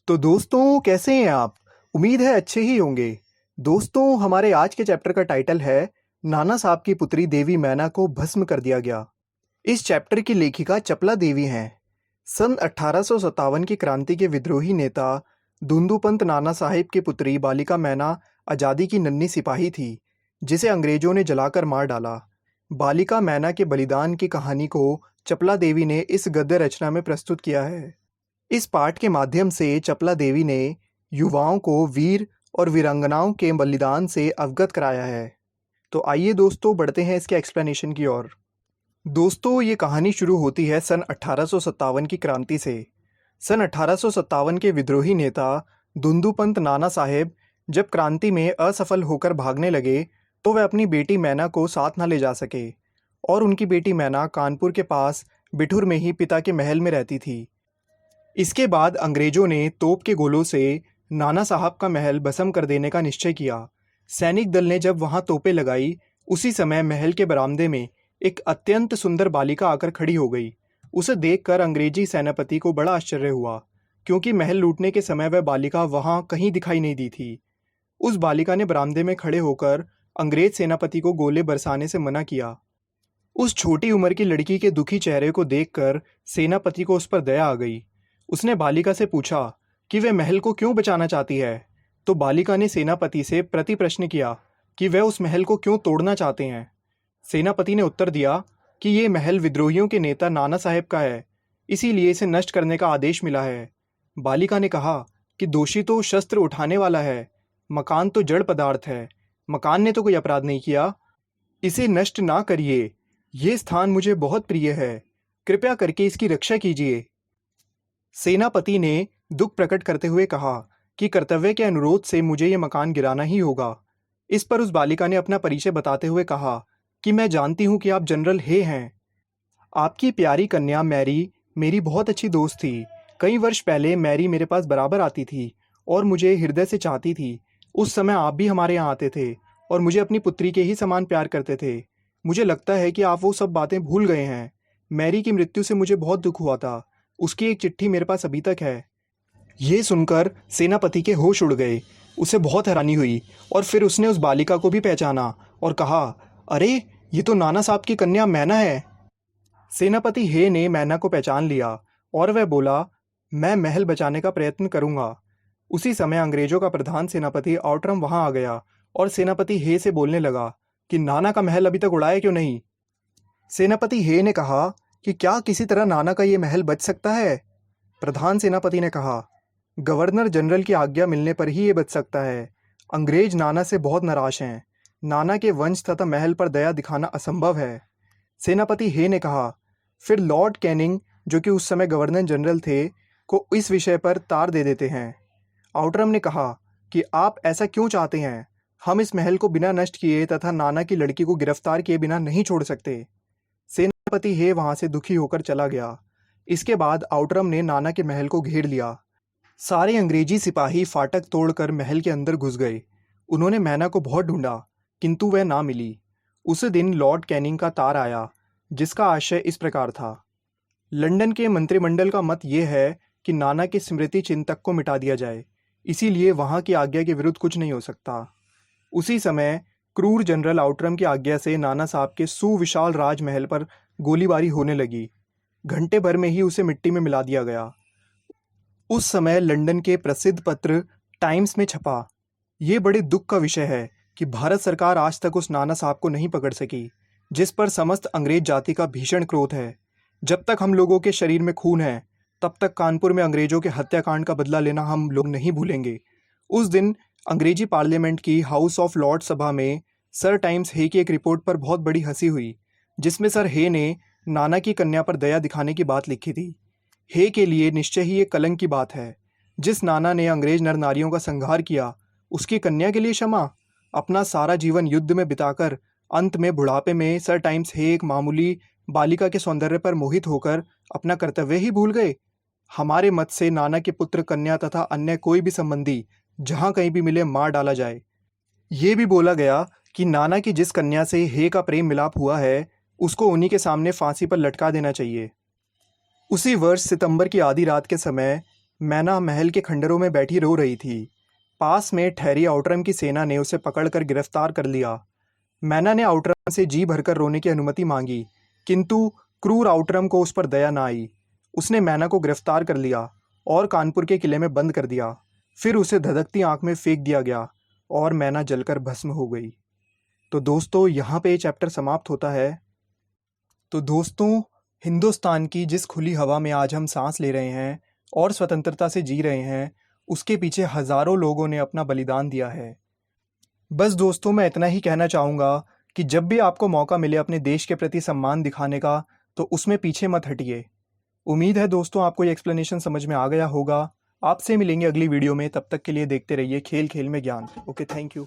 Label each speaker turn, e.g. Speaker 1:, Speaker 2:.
Speaker 1: तो दोस्तों कैसे हैं आप? उम्मीद है अच्छे ही होंगे। दोस्तों हमारे आज के चैप्टर का टाइटल है नाना साहब की पुत्री देवी मैना को भस्म कर दिया गया। इस चैप्टर की लेखिका चपला देवी हैं। सन 1857 की क्रांति के विद्रोही नेता दुंदुपंत नाना साहिब की पुत्री बालिका मैना आज़ादी की नन्ही सिपाही थी जिसे अंग्रेजों ने जलाकर मार डाला। बालिका मैना के बलिदान की कहानी को चपला देवी ने इस गद्य रचना में प्रस्तुत किया है। इस पाठ के माध्यम से चपला देवी ने युवाओं को वीर और वीरांगनाओं के बलिदान से अवगत कराया है। तो आइए दोस्तों बढ़ते हैं इसके एक्सप्लेनेशन की ओर। दोस्तों ये कहानी शुरू होती है सन 1857 की क्रांति से। सन 1857 के विद्रोही नेता दुंदुपंत नाना साहेब जब क्रांति में असफल होकर भागने लगे तो वह अपनी बेटी मैना को साथ न ले जा सके और उनकी बेटी मैना कानपुर के पास बिठूर में ही पिता के महल में रहती थी। इसके बाद अंग्रेजों ने तोप के गोलों से नाना साहब का महल भस्म कर देने का निश्चय किया। सैनिक दल ने जब वहां तोपें लगाई उसी समय महल के बरामदे में एक अत्यंत सुंदर बालिका आकर खड़ी हो गई। उसे देखकर अंग्रेजी सेनापति को बड़ा आश्चर्य हुआ क्योंकि महल लूटने के समय वह बालिका वहां कहीं दिखाई नहीं दी थी। उस बालिका ने बरामदे में खड़े होकर अंग्रेज सेनापति को गोले बरसाने से मना किया। उस छोटी उम्र की लड़की के दुखी चेहरे को देखकर सेनापति को उस पर दया आ गई। उसने बालिका से पूछा कि वह महल को क्यों बचाना चाहती है। तो बालिका ने सेनापति से प्रति प्रश्न किया कि वह उस महल को क्यों तोड़ना चाहते हैं। सेनापति ने उत्तर दिया कि ये महल विद्रोहियों के नेता नाना साहेब का है, इसीलिए इसे नष्ट करने का आदेश मिला है। बालिका ने कहा कि दोषी तो शस्त्र उठाने वाला है, मकान तो जड़ पदार्थ है, मकान ने तो कोई अपराध नहीं किया, इसे नष्ट ना करिए, ये स्थान मुझे बहुत प्रिय है, कृपया करके इसकी रक्षा कीजिए। सेनापति ने दुख प्रकट करते हुए कहा कि कर्तव्य के अनुरोध से मुझे ये मकान गिराना ही होगा। इस पर उस बालिका ने अपना परिचय बताते हुए कहा कि मैं जानती हूँ कि आप जनरल हे हैं। आपकी प्यारी कन्या मैरी मेरी बहुत अच्छी दोस्त थी। कई वर्ष पहले मैरी मेरे पास बराबर आती थी और मुझे हृदय से चाहती थी। उस समय आप भी हमारे यहाँ आते थे और मुझे अपनी पुत्री के ही समान प्यार करते थे। मुझे लगता है कि आप वो सब बातें भूल गए हैं। मैरी की मृत्यु से मुझे बहुत दुख हुआ था। उसकी एक चिट्ठी मेरे पास अभी तक है। ये सुनकर सेनापति के होश उड़ गए। उसे बहुत हैरानी हुई और फिर उसने उस बालिका को भी पहचाना और कहा, अरे ये तो नाना साहब की कन्या मैना है। सेनापति हे ने मैना को पहचान लिया और वह बोला, मैं महल बचाने का प्रयत्न करूंगा। उसी समय अंग्रेजों का प्रधान सेनापति आउटरम वहां आ गया और सेनापति हे से बोलने लगा कि नाना का महल अभी तक उड़ाया क्यों नहीं। सेनापति हे ने कहा कि क्या किसी तरह नाना का ये महल बच सकता है। प्रधान सेनापति ने कहा, गवर्नर जनरल की आज्ञा मिलने पर ही ये बच सकता है। अंग्रेज नाना से बहुत नाराज हैं। नाना के वंश तथा महल पर दया दिखाना असंभव है। सेनापति हे ने कहा, फिर लॉर्ड कैनिंग जो कि उस समय गवर्नर जनरल थे को इस विषय पर तार दे देते हैं। आउटरम ने कहा कि आप ऐसा क्यों चाहते हैं। हम इस महल को बिना नष्ट किए तथा नाना की लड़की को गिरफ्तार किए बिना नहीं छोड़ सकते। सेनापति हे वहां से दुखी होकर चला गया। इसके बाद आउटरम ने नाना के महल को घेर लिया। सारे अंग्रेजी सिपाही फाटक तोड़कर महल के अंदर घुस गए। उन्होंने मैना को बहुत ढूंढा किंतु वह ना मिली। उस दिन लॉर्ड कैनिंग का तार आया जिसका आशय इस प्रकार था, लंदन के मंत्रिमंडल का मत यह है कि नाना के स्मृति चिन्ह को मिटा दिया जाए, इसीलिए वहां की आज्ञा के विरुद्ध कुछ नहीं हो सकता। उसी समय क्रूर जनरल आउटरम की आज्ञा से नाना साहब के सुविशाल राजमहल पर गोलीबारी होने लगी। घंटे भर में ही उसे मिट्टी में मिला दिया गया। उस समय लंदन के प्रसिद्ध पत्र टाइम्स में छपा। ये बड़े दुख का विषय है कि भारत सरकार आज तक उस नाना साहब को नहीं पकड़ सकी जिस पर समस्त अंग्रेज जाति का भीषण क्रोध है। जब तक हम लोगों के शरीर में खून है तब तक कानपुर में अंग्रेजों के हत्याकांड का बदला लेना हम लोग नहीं भूलेंगे। उस दिन अंग्रेजी पार्लियामेंट की हाउस ऑफ लॉर्ड सभा में सर टाइम्स हे की एक रिपोर्ट पर बहुत बड़ी हंसी हुई जिसमें सर हे ने नाना की कन्या पर दया दिखाने की बात लिखी थी। हे के लिए निश्चय ही एक कलंक की बात है। जिस नाना ने अंग्रेज नर नारियों का संहार किया उसकी कन्या के लिए क्षमा। अपना सारा जीवन युद्ध में बिताकर अंत में बुढ़ापे में सर टाइम्स हे एक मामूली बालिका के सौंदर्य पर मोहित होकर अपना कर्तव्य ही भूल गए। हमारे मत से नाना के पुत्र कन्या तथा अन्य कोई भी संबंधी जहां कहीं भी मिले मार डाला जाए। ये भी बोला गया कि नाना की जिस कन्या से हे का प्रेम मिलाप हुआ है उसको उन्हीं के सामने फांसी पर लटका देना चाहिए। उसी वर्ष सितंबर की आधी रात के समय मैना महल के खंडरों में बैठी रो रही थी। पास में ठहरी आउटरम की सेना ने उसे पकड़कर गिरफ्तार कर लिया। मैना ने आउटरम से जी भरकर रोने की अनुमति मांगी, किंतु क्रूर आउटरम को उस पर दया न आई। उसने मैना को गिरफ्तार कर लिया और कानपुर के किले में बंद कर दिया। फिर उसे धधकती आंख में फेंक दिया गया और मैना जलकर भस्म हो गई। तो दोस्तों, यहाँ पे ये चैप्टर समाप्त होता है। तो दोस्तों, हिंदुस्तान की जिस खुली हवा में आज हम सांस ले रहे हैं और स्वतंत्रता से जी रहे हैं, उसके पीछे हजारों लोगों ने अपना बलिदान दिया है। बस दोस्तों, मैं इतना ही कहना चाहूँगा कि जब भी आपको मौका मिले अपने देश के प्रति सम्मान दिखाने का, तो उसमें पीछे मत हटिए। उम्मीद है दोस्तों आपको ये एक्सप्लेनेशन समझ में आ गया होगा। आपसे मिलेंगे अगली वीडियो में, तब तक के लिए देखते रहिए खेल खेल में ज्ञान। Okay, thank you.